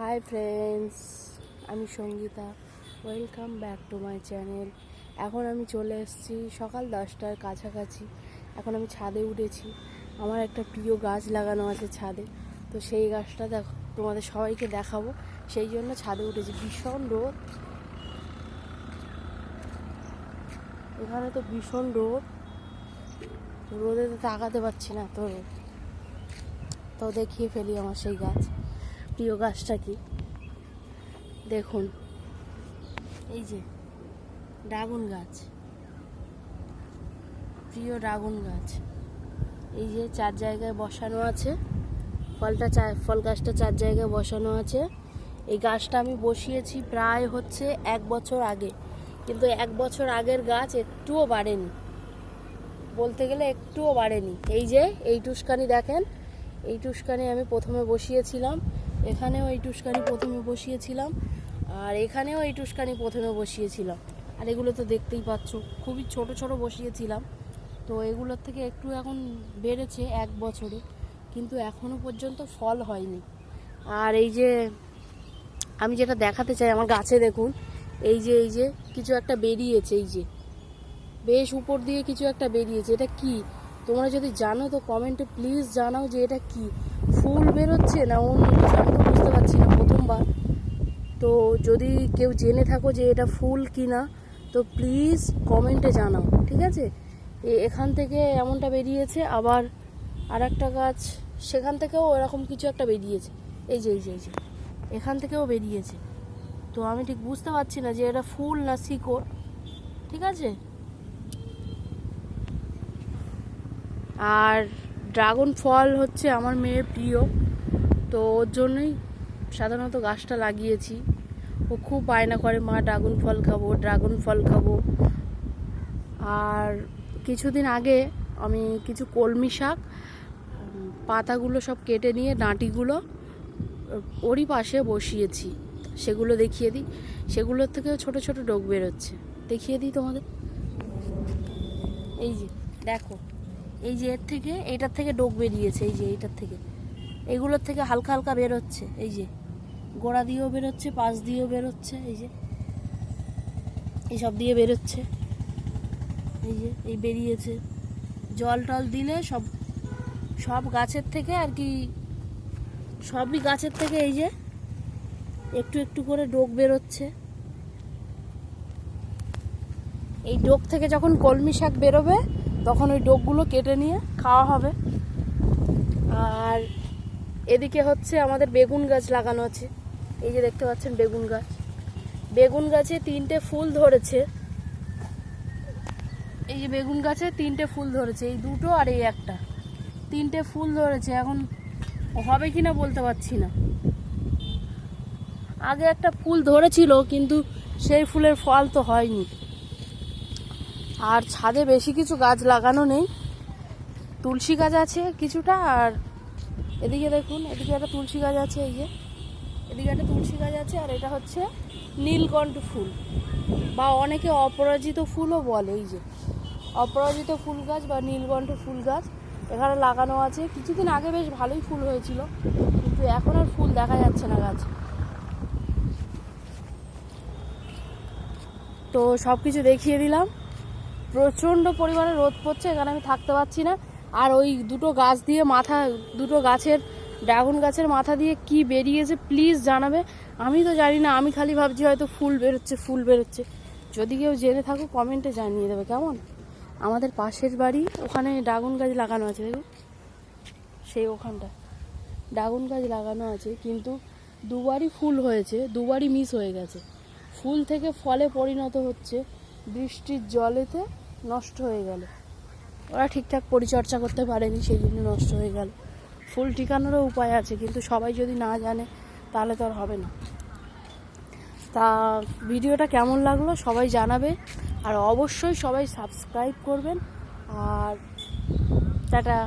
High friends, আমি Sangeeta. Welcome back to my channel. এখন আমি চলে এসেছি সকাল 10টার কাছাকাছি। এখন আমি ছাদে উঠেছি। আমার একটা প্রিয় গাছ লাগানো আছে ছাদে, তো সেই গাছটা দেখো তোমাদের সবাইকে দেখাবো, সেই জন্য ছাদে উঠেছি। ভীষণ রোদ, এখানে তো ভীষণ রোদ, রোদে তো তাকাতে পারছি না, তো দেখিয়ে ফেলি আমার সেই গাছ। প্রিয় গাছটা কি দেখুন, এই যে ড্রাগন গাছ, প্রিয় ড্রাগন গাছ। এই যে 4 জায়গায় বসানো আছে ফল গাছটা 4 জায়গায় বসানো আছে। এই গাছটা আমি বসিয়েছি প্রায় হচ্ছে 1 বছর আগে, কিন্তু 1 বছর আগের গাছ একটুও বাড়েনি, বলতে গেলে একটুও বাড়েনি। এই যে এই টুসকানি দেখেন, এই টুসকানি আমি প্রথমে বসিয়েছিলাম, এখানেও এই টুসকানি প্রথমে বসিয়েছিলাম, আর এখানেও এই টুসকানি প্রথমে বসিয়েছিলাম। আর এগুলো তো দেখতেই পাচ্ছ, খুবই ছোট ছোট বসিয়েছিলাম, তো এগুলোর থেকে একটু এখন বেড়েছে 1 বছরে, কিন্তু এখনও পর্যন্ত ফল হয়নি। আর এই যে আমি যেটা দেখাতে চাই আমার গাছে দেখুন, এই যে কিছু একটা বেরিয়েছে, এই যে বেশ উপর দিয়ে কিছু একটা বেরিয়েছে। এটা কি তোমরা যদি জানো তো কমেন্টে প্লিজ জানাও যে এটা কি, ফুল বেরোচ্ছে না অন্য কিছু, আমি তো বুঝতে পারছি না প্রথমবার। তো যদি কেউ জেনে থাকো যে এটা ফুল কি না, তো প্লিজ কমেন্টে জানাও, ঠিক আছে? এখান থেকে এমনটা বেরিয়েছে, আবার আর একটা গাছ সেখান থেকেও এরকম কিছু একটা বেরিয়েছে। এই যে এখান থেকেও বেরিয়েছে, তো আমি ঠিক বুঝতে পারছি না যে এটা ফুল না শিকড়, ঠিক আছে? আর ড্রাগন ফল হচ্ছে আমার মেয়ের প্রিয়, তো ওর জন্যই সাধারণত গাছটা লাগিয়েছি। ও খুব বায়না করে, মা ড্রাগন ফল খাবো, ড্রাগন ফল খাবো। আর কিছুদিন আগে আমি কিছু কলমি শাক পাতাগুলো সব কেটে নিয়ে ডাঁটিগুলো ওরই পাশে বসিয়েছি, সেগুলো দেখিয়ে দিই। সেগুলোর থেকেও ছোট ছোট ডোক বেরোচ্ছে, দেখিয়ে দিই তোমাদের। এই যে দেখো, এই যে এইটার থেকে ডোক বেরিয়েছে, এই যে এইটার থেকে, এইগুলোর থেকে হালকা হালকা বেরোচ্ছে। এই যে গোড়া দিয়েও বেরোচ্ছে, পাশ দিয়েও বেরোচ্ছে, এই যে এইসব দিয়ে বেরোচ্ছে। এই যে এই বেরিয়েছে, জল টল দিলে সব গাছের থেকে আর কি, সবই গাছের থেকে এই যে একটু একটু করে ডোক বেরোচ্ছে। এই ডোক থেকে যখন কলমি শাক বেরোবে তখন ওই ডোকগুলো কেটে নিয়ে খাওয়া হবে। আর এদিকে হচ্ছে আমাদের বেগুন গাছ লাগানো আছে, এই যে দেখতে পাচ্ছেন বেগুন গাছ। বেগুন গাছে 3টে ফুল ধরেছে, এই যে বেগুন গাছে 3টে ফুল ধরেছে, এই 2টো আর এই একটা, 3টে ফুল ধরেছে। এখন হবে কিনা বলতে পারছি না। আগে একটা ফুল ধরেছিল, কিন্তু সেই ফুলের ফল তো হয়নি। আর ছাদে বেশি কিছু গাছ লাগানো নেই, তুলসী গাছ আছে কিছুটা, আর এদিকে দেখুন, এদিকে একটা তুলসী গাছ আছে, এই যে এদিকে একটা তুলসী গাছ আছে। আর এটা হচ্ছে নীলকণ্ঠ ফুল, বা অনেকে অপরাজিত ফুলও বলে। এই যে অপরাজিত ফুল গাছ বা নীলকণ্ঠ ফুল গাছ এখানে লাগানো আছে। কিছুদিন আগে বেশ ভালোই ফুল হয়েছিল, কিন্তু এখন আর ফুল দেখা যাচ্ছে না গাছে। তো সব কিছু দেখিয়ে দিলাম। প্রচণ্ড পরিমাণে রোদ পড়ছে, এখানে আমি থাকতে পারছি না। আর ওই দুটো গাছ দিয়ে দুটো গাছের, ড্রাগন গাছের মাথা দিয়ে কি বেরিয়েছে প্লিজ জানাবে। আমি তো জানি না, আমি খালি ভাবছি হয়তো ফুল বেরোচ্ছে। যদি কেউ জেনে থাকো কমেন্টে জানিয়ে দেবে, কেমন? আমাদের পাশের বাড়ি ওখানে ড্রাগন গাছ লাগানো আছে, দেখুন সেই ওখানটা ড্রাগন গাছ লাগানো আছে, কিন্তু দুবারই ফুল হয়েছে, দুবারই মিস হয়ে গেছে। ফুল থেকে ফলে পরিণত হচ্ছে, বৃষ্টির জলেতে নষ্ট হয়ে গেল। ওরা ঠিকঠাক পরিচর্যা করতে পারেনি, সেই জন্য নষ্ট হয়ে গেল। ফুল ঠিকানোরও উপায় আছে, কিন্তু সবাই যদি না জানে তাহলে তো আর হবে না। তা ভিডিওটা কেমন লাগলো সবাই জানাবে, আর অবশ্যই সবাই সাবস্ক্রাইব করবেন। আর টাটা।